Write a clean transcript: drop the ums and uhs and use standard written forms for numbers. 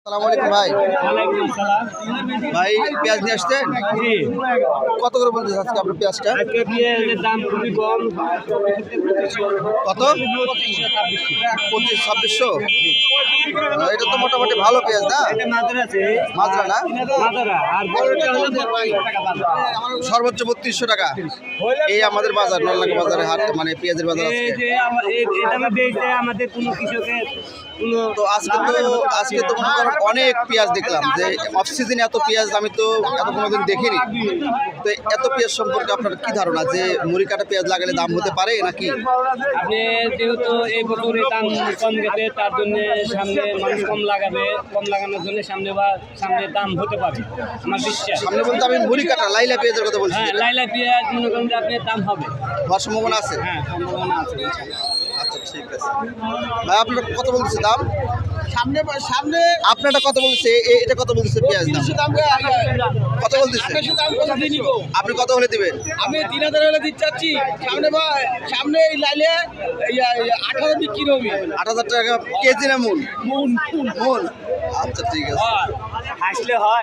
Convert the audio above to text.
আসসালামু আলাইকুম ভাই। ওয়ালাইকুম আসসালাম। ভাই পেঁয়াজ নিয়ে আসছেন? জি, কত করে বলতেছে আজকে আপনার পেঁয়াজটা? আজকে পেঁয়াজের দাম খুবই কম। কত? 2500-2600? এটা তো মোটামুটি ভালো পেঁয়াজ না? এটা মাদার আছে, মাজরা না? মাদারা, আর বড়টা হলো 32 টাকা বাজার। সর্বোচ্চ 3200 টাকা। এই আমাদের বাজার নলনাগা বাজারে হাট মানে পেঁয়াজের বাজার এই আজকে। যে এটা বেচতে আমাদের কোনো কৃষকের কোনো তো আজকে তো মনে করেন অনেক পেঁয়াজ দেখলাম যে অফ সিজনে এত পেঁয়াজ আমি তো এত কোনোদিন দেখিনি। তো এত পেঁয়াজ সম্পর্কে আপনার কি ধারণা যে মুড়ি কাটা পেঁয়াজ লাগালে দাম হতে পারে নাকি? আপনি যেহেতু এই বছরে দাম কম গেছে, তার জন্য সামনে মানুষ কম লাগাবে, কম লাগানোর জন্য সামনে দাম হতে পারে আমার বিশ্বাস। সামনে বলতে আমি মুড়ি কাটা লাইলা পেঁয়াজের কথা বলছি। হ্যাঁ, লাইলা পেঁয়াজ মনে করেন যে আপনার দাম হবে। হওয়ার সম্ভাবনা আছে? হ্যাঁ, সম্ভাবনা আছে ইনশাআল্লাহ। আচ্ছা ঠিক আছে ভাই, আপনার কত বলতেছে দাম? সামনে আপনারটা কত বলছে? এটা কত বলতেছে পেঁয়াজ দাম? কত বলতেছে? আপনি কত হলে দিবেন? আমি 3000 হলে দিতে চাচ্ছি। সামনে এই লাইলে 18 বিক্রি হবে। 8000 টাকা কেজি না মূল? মন মূল। আচ্ছা ঠিক আছে। হাসলে হয়।